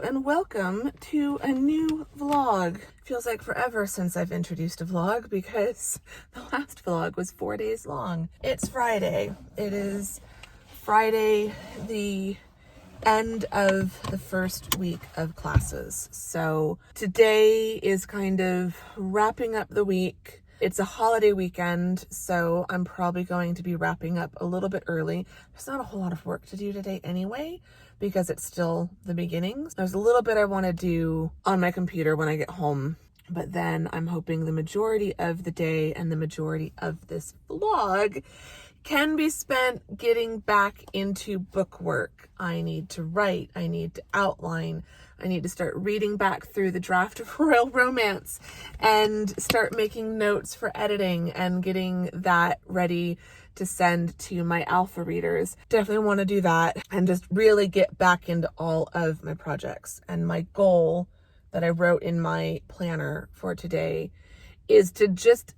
and welcome to a new vlog. Feels like forever since I've introduced a vlog because the last vlog was 4 days long. It's Friday. It is Friday, the end of the first week of classes. So today is kind of wrapping up the week. It's a holiday weekend, so I'm probably going to be wrapping up a little bit early. There's not a whole lot of work to do today anyway, because it's still the beginnings. There's a little bit I want to do on my computer when I get home, but then I'm hoping the majority of the day and the majority of this vlog can be spent getting back into book work. I need to write, I need to outline, I need to start reading back through the draft of Royal Romance and start making notes for editing and getting that ready to send to my alpha readers. Definitely want to do that and just really get back into all of my projects. And my goal that I wrote in my planner for today is to just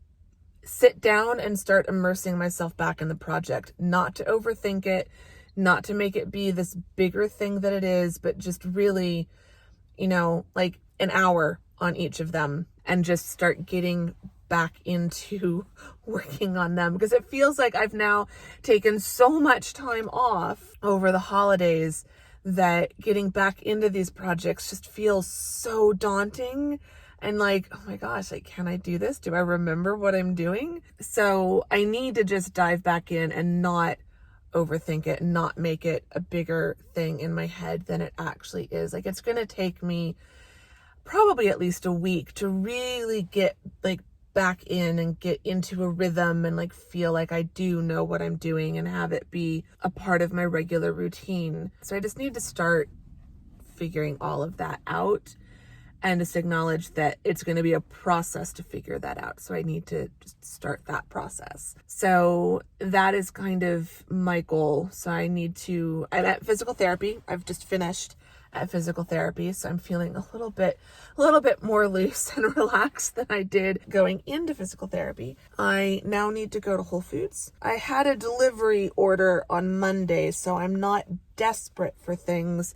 sit down and start immersing myself back in the project, not to overthink it, not to make it be this bigger thing that it is, but just really, like an hour on each of them and just start getting back into working on them, because it feels like I've now taken so much time off over the holidays that getting back into these projects just feels so daunting. And like, oh my gosh, like, can I do this? Do I remember what I'm doing? So I need to just dive back in and not overthink it, not make it a bigger thing in my head than it actually is. Like, it's going to take me probably at least a week to really get like back in and get into a rhythm and like feel like I do know what I'm doing and have it be a part of my regular routine. So I just need to start figuring all of that out and just acknowledge that it's going to be a process to figure that out. So I need to just start that process. So that is kind of my goal. So I'm at physical therapy. I've just finished at physical therapy. So I'm feeling a little bit more loose and relaxed than I did going into physical therapy. I now need to go to Whole Foods. I had a delivery order on Monday, so I'm not desperate for things.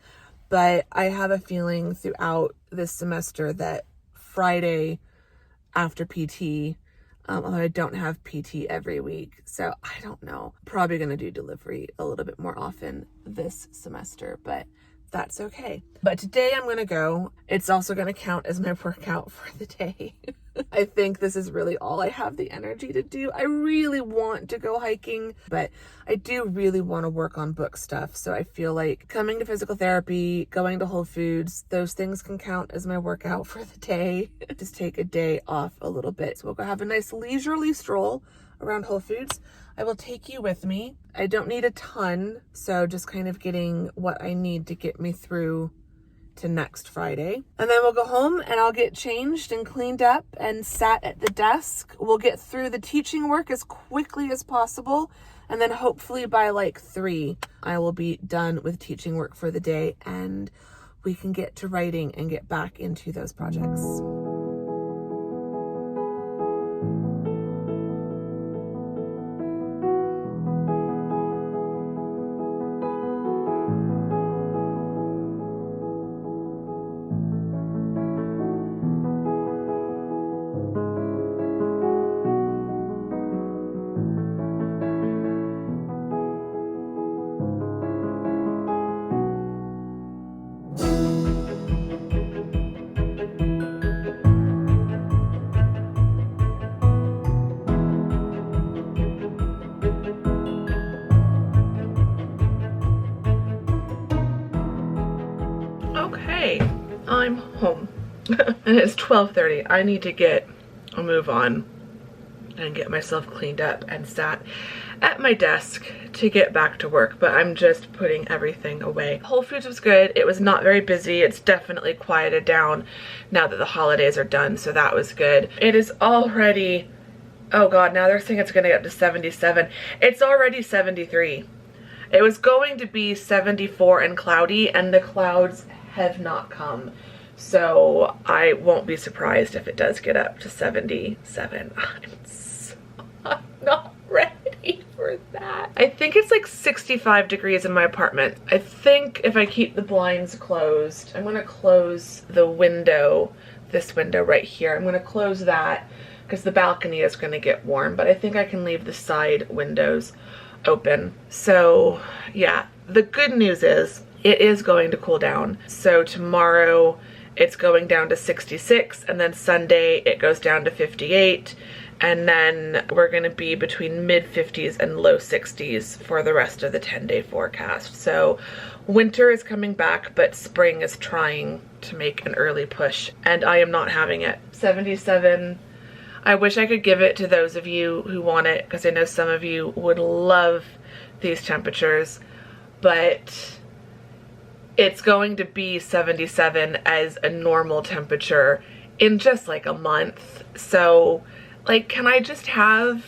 But I have a feeling throughout this semester that Friday after PT, although I don't have PT every week, so I don't know. Probably going to do delivery a little bit more often this semester, but that's okay. But today I'm going to go. It's also going to count as my workout for the day. I think this is really all I have the energy to do. I really want to go hiking, but I do really want to work on book stuff. So I feel like coming to physical therapy, going to Whole Foods, those things can count as my workout for the day. Just take a day off a little bit. So we'll go have a nice leisurely stroll around Whole Foods. I will take you with me. I don't need a ton, so just kind of getting what I need to get me through to next Friday. And then we'll go home and I'll get changed and cleaned up and sat at the desk. We'll get through the teaching work as quickly as possible. And then hopefully by like 3, I will be done with teaching work for the day and we can get to writing and get back into those projects. Okay, I'm home and it's 12:30. I need to get a move on and get myself cleaned up and sat at my desk to get back to work, but I'm just putting everything away. Whole Foods was good. It was not very busy. It's definitely quieted down now that the holidays are done, so that was good. It is already, oh God, now they're saying it's gonna get up to 77. It's already 73. It was going to be 74 and cloudy, and the clouds have not come. So I won't be surprised if it does get up to 77. I'm not ready. wait for that. I think it's like 65 degrees in my apartment. I think if I keep the blinds closed, I'm gonna close the window, this window right here. I'm gonna close that because the balcony is gonna get warm, but I think I can leave the side windows open. So yeah, the good news is it is going to cool down. So tomorrow it's going down to 66, and then Sunday it goes down to 58, and then we're gonna be between mid 50s and low 60s for the rest of the 10-day forecast. So winter is coming back, but spring is trying to make an early push, and I am not having it. 77, I wish I could give it to those of you who want it, because I know some of you would love these temperatures, but it's going to be 77 as a normal temperature in just like a month. So like, can I just have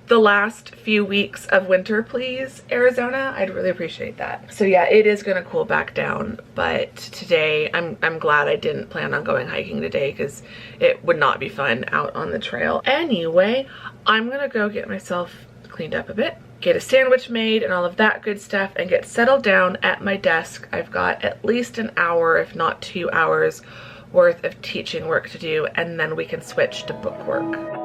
the last few weeks of winter, please, Arizona? I'd really appreciate that. So yeah, it is gonna cool back down, but today I'm glad I didn't plan on going hiking today, because it would not be fun out on the trail. Anyway, I'm gonna go get myself cleaned up a bit, get a sandwich made and all of that good stuff, and get settled down at my desk. I've got at least an hour, if not 2 hours worth of teaching work to do, and then we can switch to book work.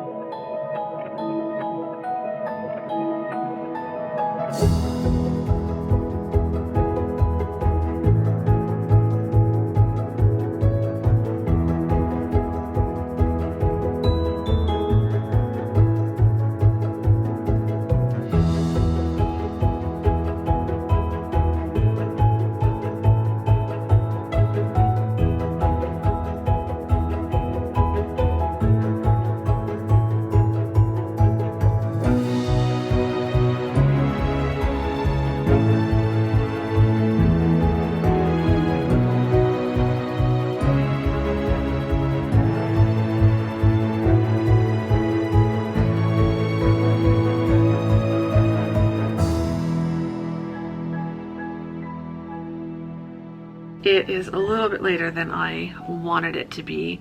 It is a little bit later than I wanted it to be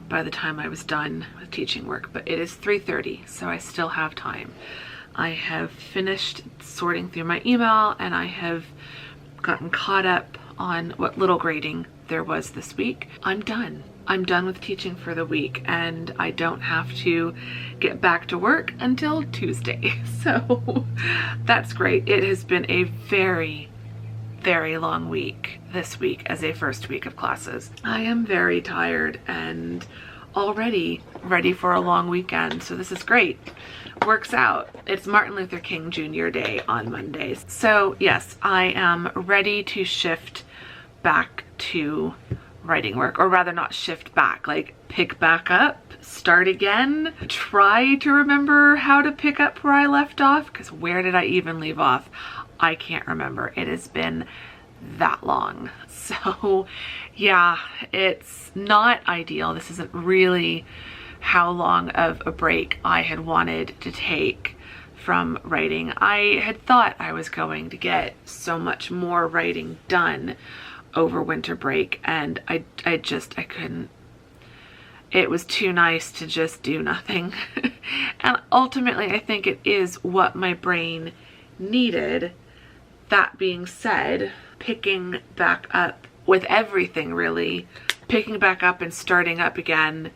by the time I was done with teaching work, but it is 3:30, so I still have time. I have finished sorting through my email, and I have gotten caught up on what little grading there was this week. I'm done. I'm done with teaching for the week, and I don't have to get back to work until Tuesday. So that's great. It has been a very long week this week as a first week of classes. I am very tired and already ready for a long weekend, so this is great. Works out. It's Martin Luther King Jr. Day on Mondays. So yes, I am ready to shift back to writing work, or rather not shift back, like pick back up, start again, try to remember how to pick up where I left off, because where did I even leave off? I can't remember. It has been that long. So yeah, it's not ideal. This isn't really how long of a break I had wanted to take from writing. I had thought I was going to get so much more writing done over winter break, and I couldn't. It was too nice to just do nothing. And ultimately, I think it is what my brain needed. That being said, picking back up with everything, really, picking back up and starting up again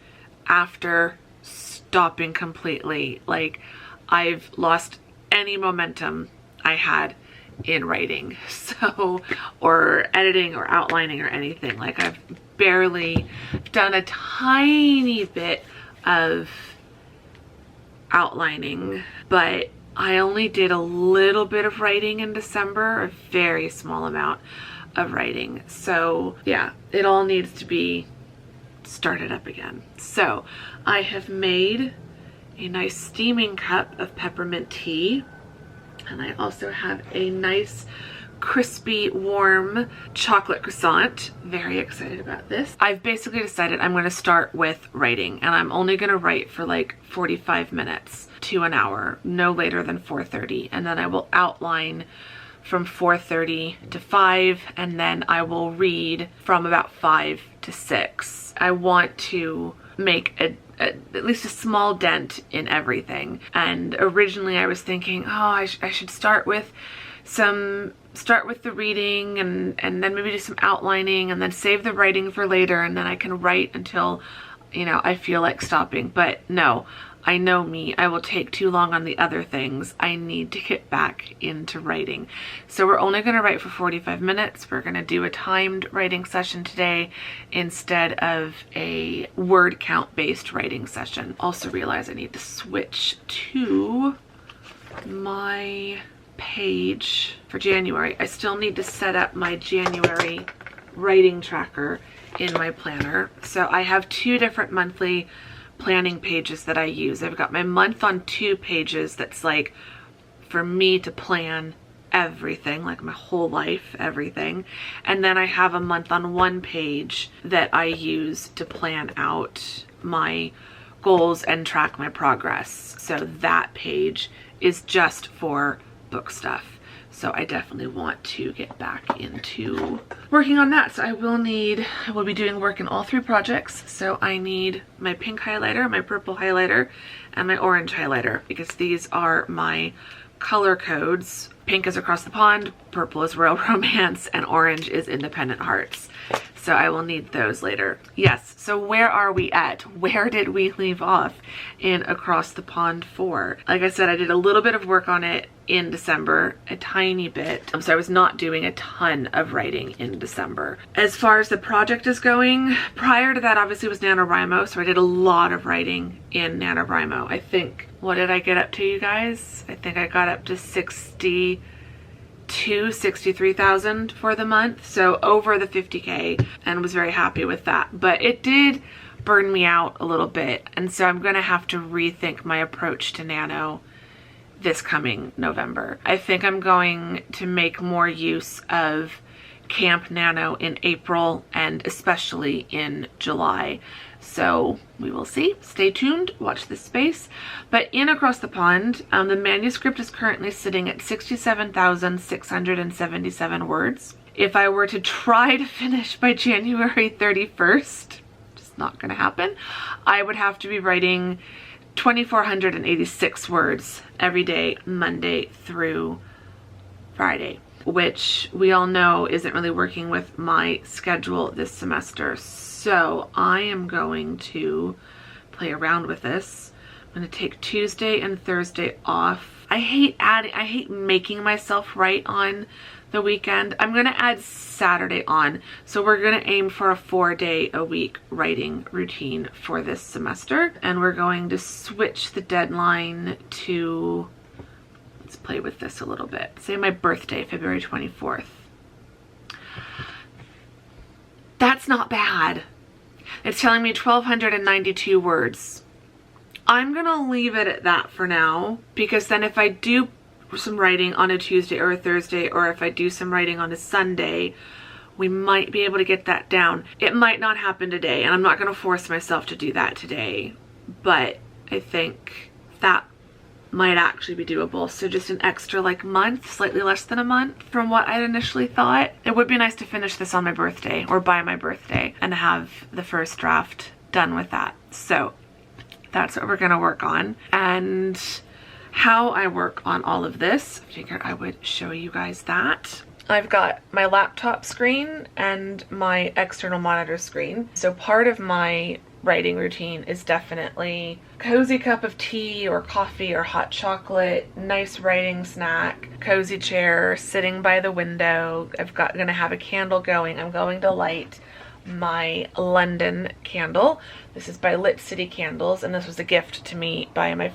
after stopping completely. Like, I've lost any momentum I had in writing, so, or editing or outlining or anything. Like, I've barely done a tiny bit of outlining, but I only did a little bit of writing in December, a very small amount of writing. So yeah, it all needs to be started up again. So I have made a nice steaming cup of peppermint tea, and I also have a nice crispy warm chocolate croissant. Very excited about this. I've basically decided I'm going to start with writing, and I'm only going to write for like 45 minutes to an hour, no later than 4:30, and then I will outline from 4:30 to 5, and then I will read from about 5 to 6. I want to make at least a small dent in everything. And originally I was thinking, oh, I should start with the reading and then maybe do some outlining and then save the writing for later, and then I can write until, you know, I feel like stopping. But no, I know me, I will take too long on the other things. I need to get back into writing. So we're only going to write for 45 minutes. We're going to do a timed writing session today instead of a word count based writing session. Also realize I need to switch to my page for January. I still need to set up my January writing tracker in my planner. So I have 2 different monthly planning pages that I use. I've got my month on 2 pages that's like for me to plan everything, like my whole life, everything. And then I have a month on 1 page that I use to plan out my goals and track my progress. So that page is just for book stuff. So I definitely want to get back into working on that. So I will be doing work in all 3 projects. So I need my pink highlighter, my purple highlighter, and my orange highlighter, because these are my color codes. Pink is Across the Pond, purple is Royal Romance, and orange is Independent Hearts. So I will need those later. Yes, so where are we at? Where did we leave off in Across the Pond 4? Like I said, I did a little bit of work on it in December, a tiny bit. So I was not doing a ton of writing in December. As far as the project is going, prior to that obviously was NaNoWriMo, so I did a lot of writing in NaNoWriMo. I think, what did I get up to, you guys? I think I got up to 63,000 for the month, so over the 50K, and was very happy with that. But it did burn me out a little bit, and so I'm gonna have to rethink my approach to Nano this coming November. I think I'm going to make more use of Camp Nano in April and especially in July. So we will see. Stay tuned, watch this space. But in Across the Pond, the manuscript is currently sitting at 67,677 words. If I were to try to finish by January 31st, just not gonna happen, I would have to be writing 2,486 words every day, Monday through Friday, which we all know isn't really working with my schedule this semester. So I am going to play around with this. I'm going to take Tuesday and Thursday off. I hate making myself write on the weekend. I'm going to add Saturday on. So we're going to aim for a 4-day-a-week writing routine for this semester. And we're going to switch the deadline to, let's play with this a little bit. Say my birthday, February 24th. That's not bad. It's telling me 1,292 words. I'm gonna leave it at that for now, because then if I do some writing on a Tuesday or a Thursday, or if I do some writing on a Sunday, we might be able to get that down. It might not happen today, and I'm not gonna force myself to do that today, but I think that might actually be doable. So just an extra like month, slightly less than a month from what I'd initially thought. It would be nice to finish this on my birthday or by my birthday and have the first draft done with that. So that's what we're gonna work on. And how I work on all of this, I figured I would show you guys that. I've got my laptop screen and my external monitor screen. So part of my writing routine is definitely cozy cup of tea or coffee or hot chocolate, nice writing snack, cozy chair, sitting by the window. Gonna have a candle going. I'm going to light my London candle. This is by Lit City Candles, and this was a gift to me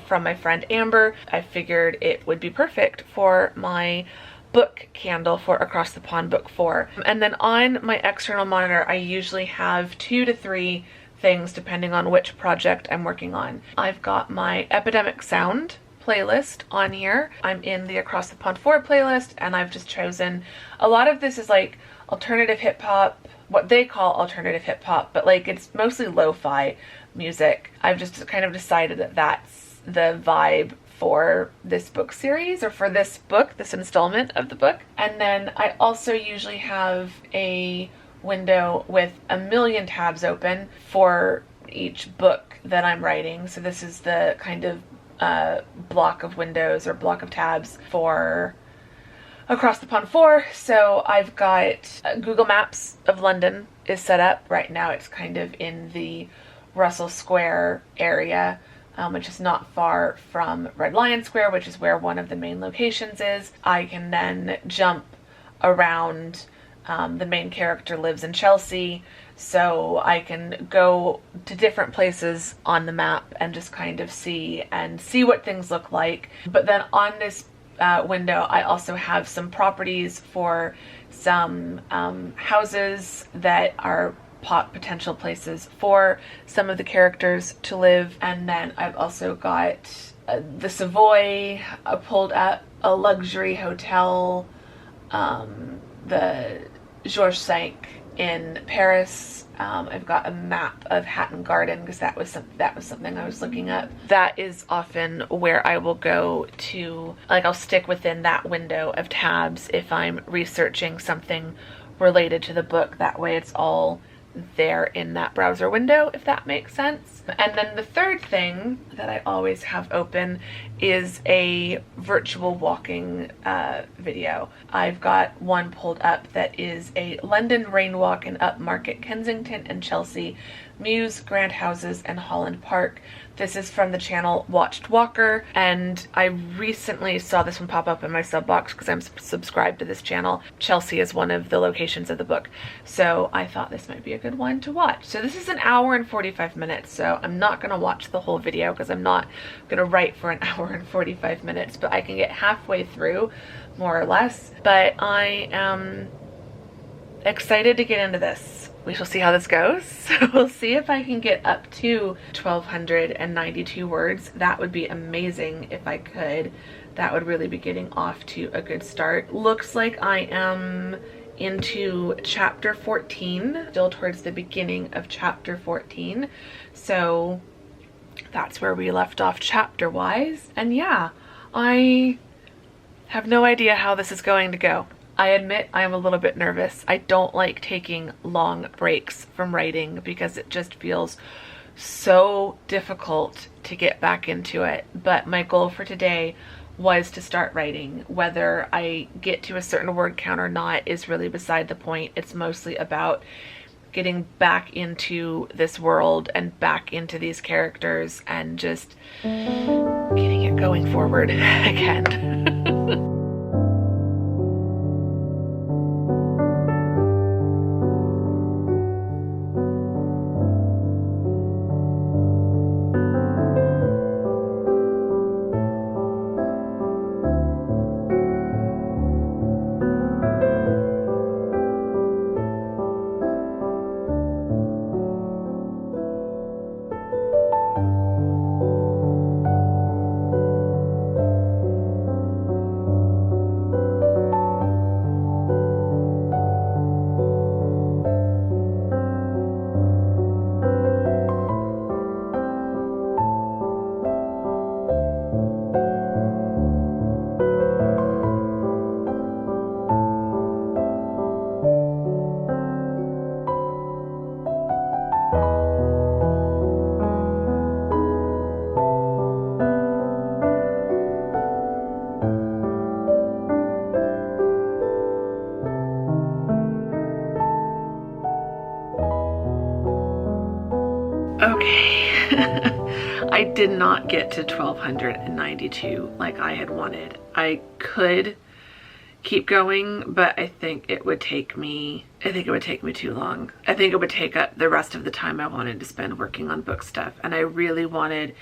from my friend Amber. I figured it would be perfect for my book candle for Across the Pond Book 4. And then on my external monitor, I usually have 2 to 3 things depending on which project I'm working on. I've got my Epidemic Sound playlist on here. I'm in the Across the Pond 4 playlist, and I've just chosen, a lot of this is like alternative hip hop, what they call alternative hip hop, but like it's mostly lo-fi music. I've just kind of decided that that's the vibe for this book series, or for this book, this installment of the book. And then I also usually have a window with a million tabs open for each book that I'm writing. So this is the kind of block of windows or block of tabs for Across the Pond 4. So I've got Google Maps of London is set up. Right now it's kind of in the Russell Square area, which is not far from Red Lion Square, which is where one of the main locations is. I can then jump around. The main character lives in Chelsea, so I can go to different places on the map and just kind of see what things look like. But then on this window, I also have some properties for some houses that are potential places for some of the characters to live. And then I've also got the Savoy pulled up, a luxury hotel, the Georges V in Paris. I've got a map of Hatton Garden because that was something I was looking up. That is often where I will go to, like I'll stick within that window of tabs if I'm researching something related to the book. That way it's all there in that browser window, if that makes sense. And then the third thing that I always have open is a virtual walking video. I've got one pulled up that is a London rain walk in Upmarket, Kensington and Chelsea, Mews, Grand Houses and Holland Park. This is from the channel Watched Walker, and I recently saw this one pop up in my sub box because I'm subscribed to this channel. Chelsea is one of the locations of the book, so I thought this might be a good one to watch. So this is an hour and 45 minutes, so I'm not going to watch the whole video because I'm not going to write for an hour and 45 minutes, but I can get halfway through, more or less. But I am excited to get into this. We shall see how this goes. We'll see if I can get up to 1,292 words. That would be amazing if I could. That would really be getting off to a good start. Looks like I am into chapter 14, still towards the beginning of chapter 14. So that's where we left off chapter-wise. And yeah, I have no idea how this is going to go. I admit I am a little bit nervous. I don't like taking long breaks from writing because it just feels so difficult to get back into it. But my goal for today was to start writing. Whether I get to a certain word count or not is really beside the point. It's mostly about getting back into this world and back into these characters and just getting it going forward again. I did not get to 1,292 like I had wanted. I could keep going, but I think it would take me too long. I think it would take up the rest of the time I wanted to spend working on book stuff. And I really wanted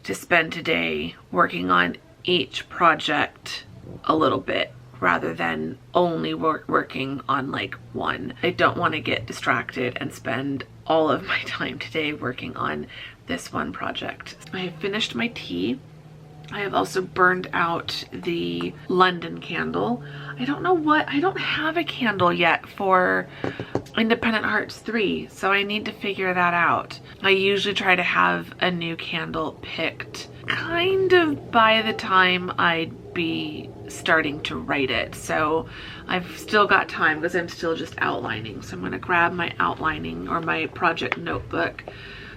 to spend today working on each project a little bit rather than only working on like one. I don't want to get distracted and spend all of my time today working on this one project. I have finished my tea. I have also burned out the London candle. I don't have a candle yet for Independent Hearts 3, so I need to figure that out. I usually try to have a new candle picked kind of by the time I'd be starting to write it. So I've still got time because I'm still just outlining. So I'm going to grab my outlining or my project notebook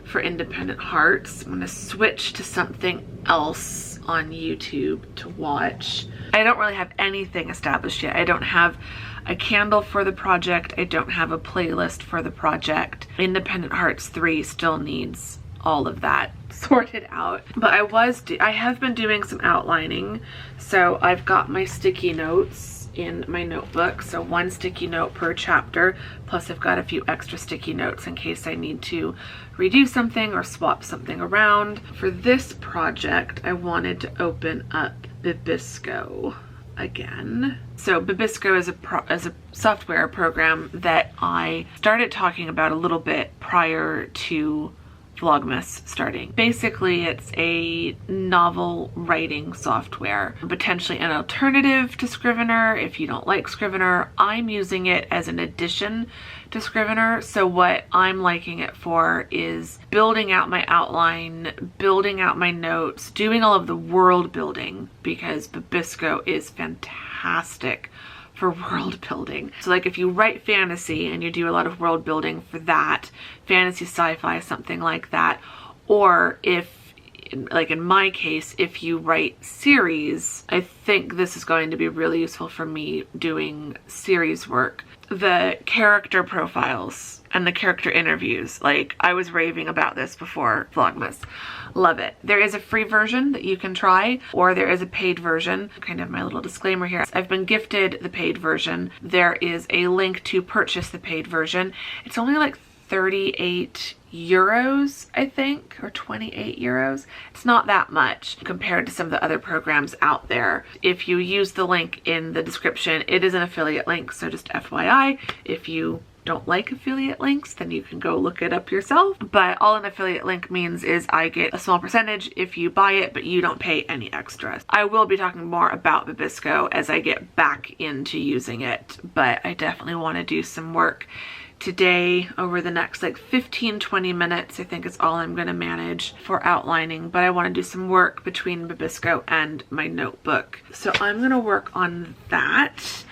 for Independent Hearts. I'm gonna switch to something else on YouTube to watch. I don't really have anything established yet. I don't have a candle for the project. I don't have a playlist for the project. Independent Hearts 3 still needs all of that sorted out. But I have been doing some outlining. So I've got my sticky notes in my notebook. So 1 sticky note per chapter, plus I've got a few extra sticky notes in case I need to redo something or swap something around. For this project, I wanted to open up Bibisco again. So Bibisco is a software program that I started talking about a little bit prior to Vlogmas starting. Basically, it's a novel writing software, potentially an alternative to Scrivener. If you don't like Scrivener, I'm using it as an addition to Scrivener. So what I'm liking it for is building out my outline, building out my notes, doing all of the world building, because Bibisco is fantastic for world building. So like if you write fantasy and you do a lot of world building for that, fantasy, sci-fi, something like that, or if, like in my case, if you write series, I think this is going to be really useful for me doing series work. The character profiles and the character interviews, like I was raving about this before Vlogmas. Love it. There is a free version that you can try, or there is a paid version. Kind of my little disclaimer here. I've been gifted the paid version. There is a link to purchase the paid version. It's only like 38 euros, I think, or 28 euros. It's not that much compared to some of the other programs out there. If you use the link in the description, it is an affiliate link, so just FYI, if you don't like affiliate links, then you can go look it up yourself. But all an affiliate link means is I get a small percentage if you buy it, but you don't pay any extras. I will be talking more about Bibisco as I get back into using it, but I definitely want to do some work today over the next like 15-20 minutes. I think is all I'm going to manage for outlining, but I want to do some work between Bibisco and my notebook. So I'm going to work on that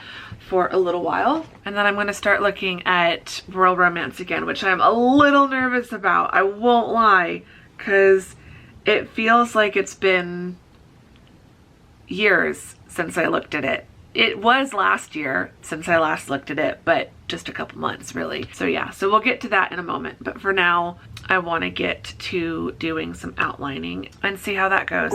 for a little while, and then I'm going to start looking at Royal Romance again, which I'm a little nervous about. I won't lie, because it feels like it's been years since I looked at it. It was last year since I last looked at it, but just a couple months really. So yeah, so we'll get to that in a moment. But for now, I want to get to doing some outlining and see how that goes.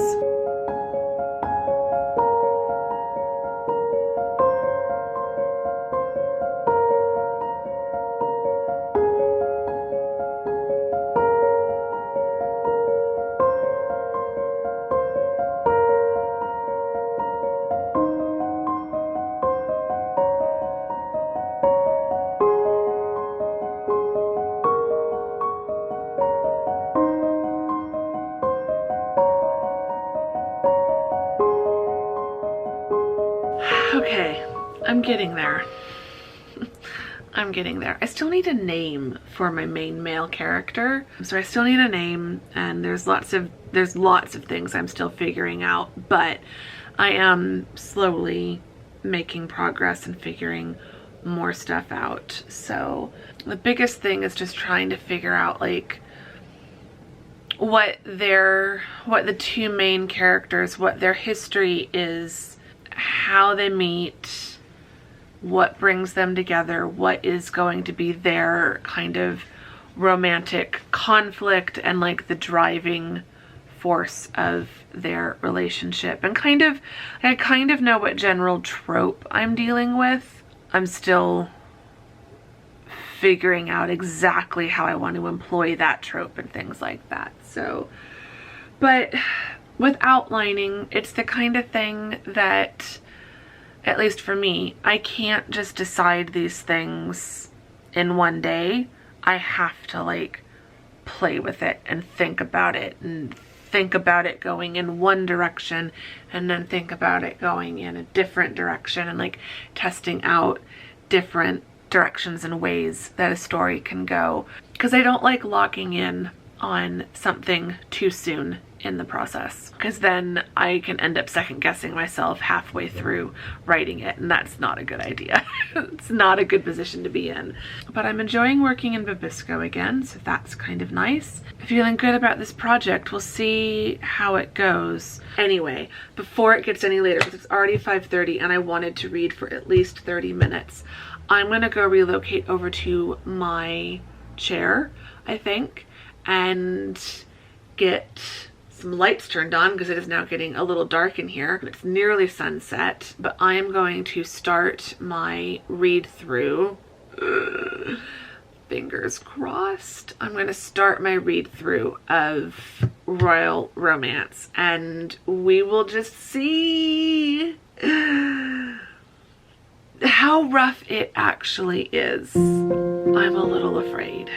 Okay, I'm getting there. I'm getting there. I still need a name for my main male character. So I still need a name, and there's lots of things I'm still figuring out, but I am slowly making progress and figuring more stuff out. So the biggest thing is just trying to figure out like what the two main characters, what their history is, how they meet, what brings them together, what is going to be their kind of romantic conflict and like the driving force of their relationship. And I kind of know what general trope I'm dealing with. I'm still figuring out exactly how I want to employ that trope and things like that. So, but with outlining, it's the kind of thing that, at least for me, I can't just decide these things in one day. I have to like play with it and think about it, and think about it going in one direction and then think about it going in a different direction, and like testing out different directions and ways that a story can go. Because I don't like locking in on something too soon in the process, because then I can end up second guessing myself halfway through writing it, and that's not a good idea. It's not a good position to be in. But I'm enjoying working in Babisco again, so that's kind of nice. Feeling good about this project. We'll see how it goes. Anyway, before it gets any later, because it's already 5:30 and I wanted to read for at least 30 minutes, I'm gonna go relocate over to my chair, I think, and get some lights turned on because it is now getting a little dark in here. It's nearly sunset, but I am going to start my read through. Fingers crossed. I'm going to start my read through of Royal Romance, and we will just see how rough it actually is. I'm a little afraid.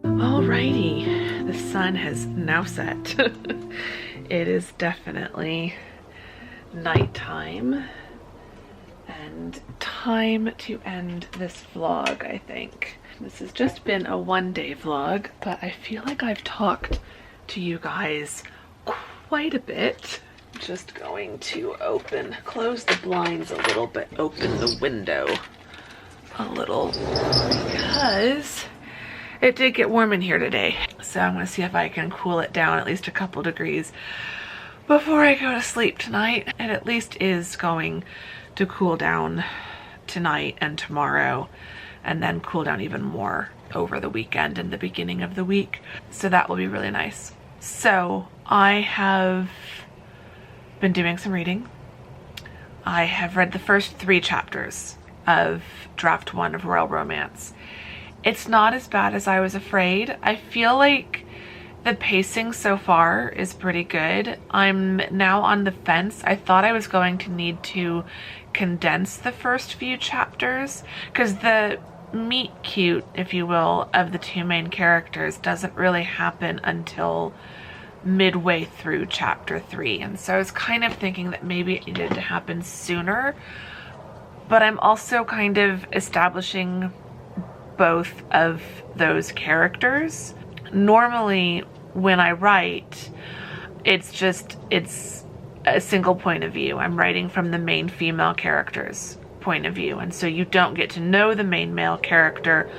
Alrighty, the sun has now set. It is definitely nighttime and time to end this vlog, I think. This has just been a one-day vlog, but I feel like I've talked to you guys quite a bit. Just going to close the blinds a little bit, open the window a little, because it did get warm in here today. So I'm gonna see if I can cool it down at least a couple degrees before I go to sleep tonight. It at least is going to cool down tonight and tomorrow, and then cool down even more over the weekend and the beginning of the week. So that will be really nice. So I have been doing some reading. I have read the first 3 chapters of draft 1 of Royal Romance. It's not as bad as I was afraid. I feel like the pacing so far is pretty good. I'm now on the fence. I thought I was going to need to condense the first few chapters because the meet cute, if you will, of the 2 main characters doesn't really happen until midway through chapter 3. And so I was kind of thinking that maybe it needed to happen sooner, but I'm also kind of establishing both of those characters. Normally when I write, it's a single point of view. I'm writing from the main female character's point of view, and so you don't get to know the main male character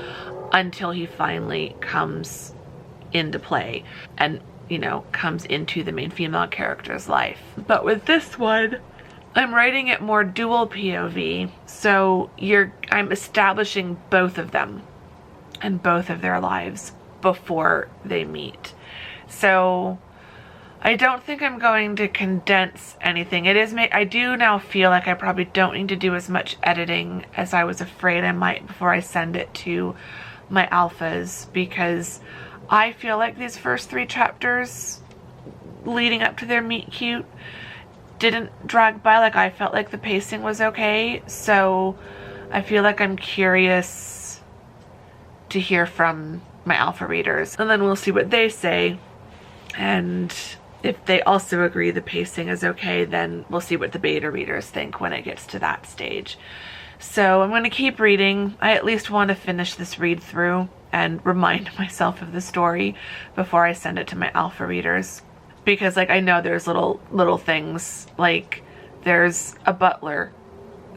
until he finally comes into play and, you know, comes into the main female character's life. But with this one, I'm writing it more dual POV, so I'm establishing both of them and both of their lives before they meet. So I don't think I'm going to condense anything. I do now feel like I probably don't need to do as much editing as I was afraid I might before I send it to my alphas, because I feel like these first 3 chapters leading up to their meet cute didn't drag by. Like, I felt like the pacing was okay, so I feel like I'm curious to hear from my alpha readers, and then we'll see what they say, and if they also agree the pacing is okay, then we'll see what the beta readers think when it gets to that stage. So I'm going to keep reading. I at least want to finish this read through and remind myself of the story before I send it to my alpha readers, because like I know there's little things, like there's a butler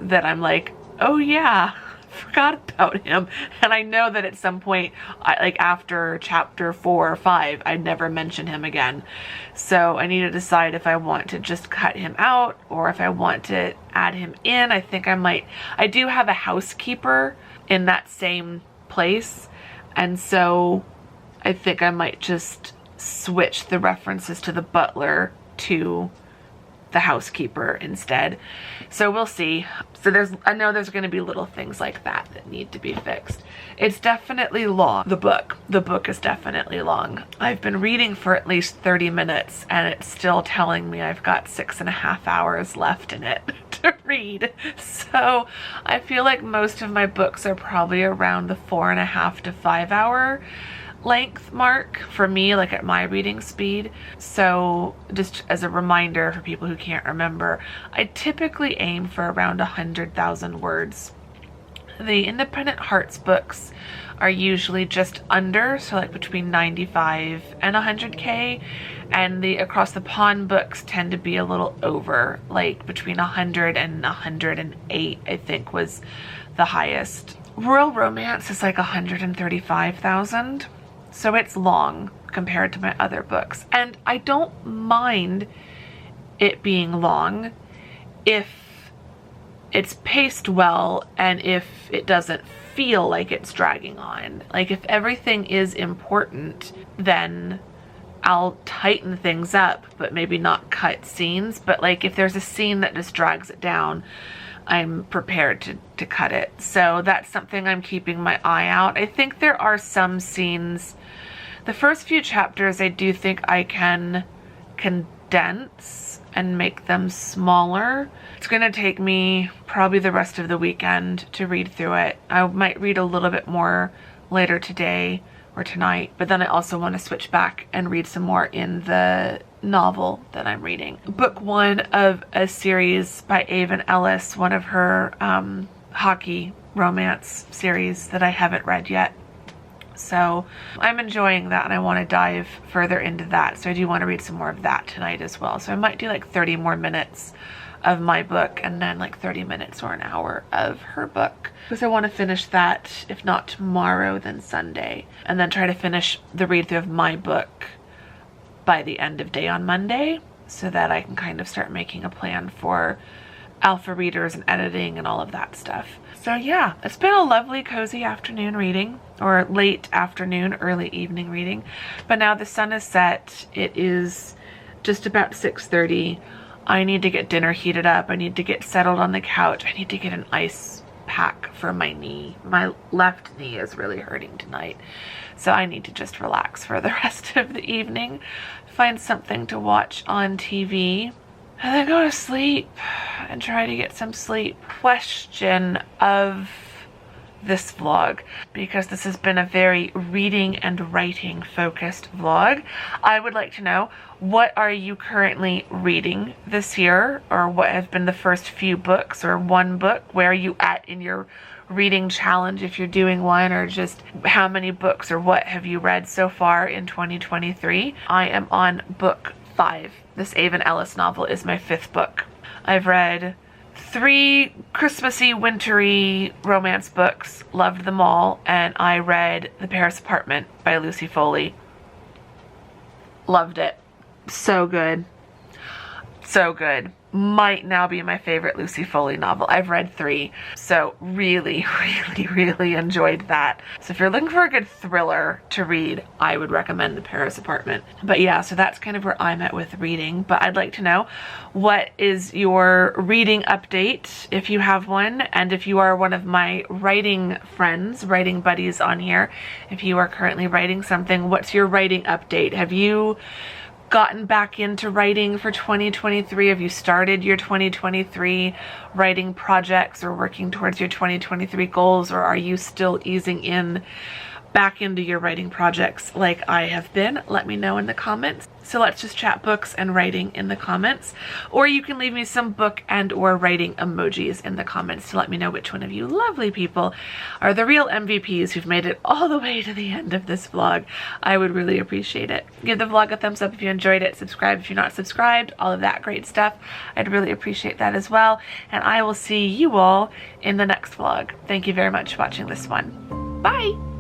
that I'm like, oh yeah, forgot about him, and I know that at some point, like after chapter 4 or 5, I'd never mention him again. So I need to decide if I want to just cut him out or if I want to add him in. I think I do have a housekeeper in that same place, and so I think I might just switch the references to the butler to the housekeeper instead. So we'll see. So I know there's going to be little things like that need to be fixed. It's definitely long, the book is definitely long. I've been reading for at least 30 minutes and it's still telling me I've got 6.5 hours left in it to read. So I feel like most of my books are probably around the 4.5 to 5 hour length mark for me, like at my reading speed. So just as a reminder for people who can't remember, I typically aim for around 100,000 words. The Independent Hearts books are usually just under, so like between 95 and 100K, and the Across the Pond books tend to be a little over, like between 100 and 108, I think was the highest. Royal Romance is like 135,000, so it's long compared to my other books. And I don't mind it being long if it's paced well and if it doesn't feel like it's dragging on. Like if everything is important, then I'll tighten things up, but maybe not cut scenes. But like if there's a scene that just drags it down, I'm prepared to cut it. So that's something I'm keeping my eye out. I think there are some scenes, the first few chapters, I do think I can condense and make them smaller. It's gonna take me probably the rest of the weekend to read through it. I might read a little bit more later today or tonight, but then I also want to switch back and read some more in the novel that I'm reading. Book 1 of a series by Avon Ellis, one of her hockey romance series that I haven't read yet. So I'm enjoying that and I want to dive further into that. So I do want to read some more of that tonight as well. So I might do like 30 more minutes of my book and then like 30 minutes or an hour of her book, because I want to finish that, if not tomorrow, then Sunday, and then try to finish the read through of my book by the end of day on Monday, so that I can kind of start making a plan for alpha readers and editing and all of that stuff. So yeah, it's been a lovely cozy afternoon reading, or late afternoon, early evening reading. But now the sun is set. It is just about 6:30. I need to get dinner heated up. I need to get settled on the couch. I need to get an ice pack for my knee. My left knee is really hurting tonight. So I need to just relax for the rest of the evening, find something to watch on TV, and then go to sleep and try to get some sleep. Question of this vlog, because this has been a very reading and writing focused vlog. I would like to know, what are you currently reading this year, or what have been the first few books or one book? Where are you at in your reading challenge if you're doing one, or just how many books or what have you read so far in 2023? I am on book 5. This Avon Ellis novel is my 5th book. I've read 3 Christmassy, wintry romance books, loved them all, and I read The Paris Apartment by Lucy Foley. Loved it. So good. So good. Might now be my favorite Lucy Foley novel. I've read 3, so really, really, really enjoyed that. So if you're looking for a good thriller to read, I would recommend The Paris Apartment. But yeah, so that's kind of where I'm at with reading. But I'd like to know, what is your reading update, if you have one, and if you are one of my writing friends, writing buddies on here, if you are currently writing something, what's your writing update? Have you gotten back into writing for 2023? Have you started your 2023 writing projects or working towards your 2023 goals, or are you still easing in back into your writing projects like I have been? Let me know in the comments. So let's just chat books and writing in the comments, or you can leave me some book and or writing emojis in the comments to let me know which one of you lovely people are the real MVPs who've made it all the way to the end of this vlog. I would really appreciate it. Give the vlog a thumbs up if you enjoyed it. Subscribe if you're not subscribed. All of that great stuff. I'd really appreciate that as well. And I will see you all in the next vlog. Thank you very much for watching this one. Bye!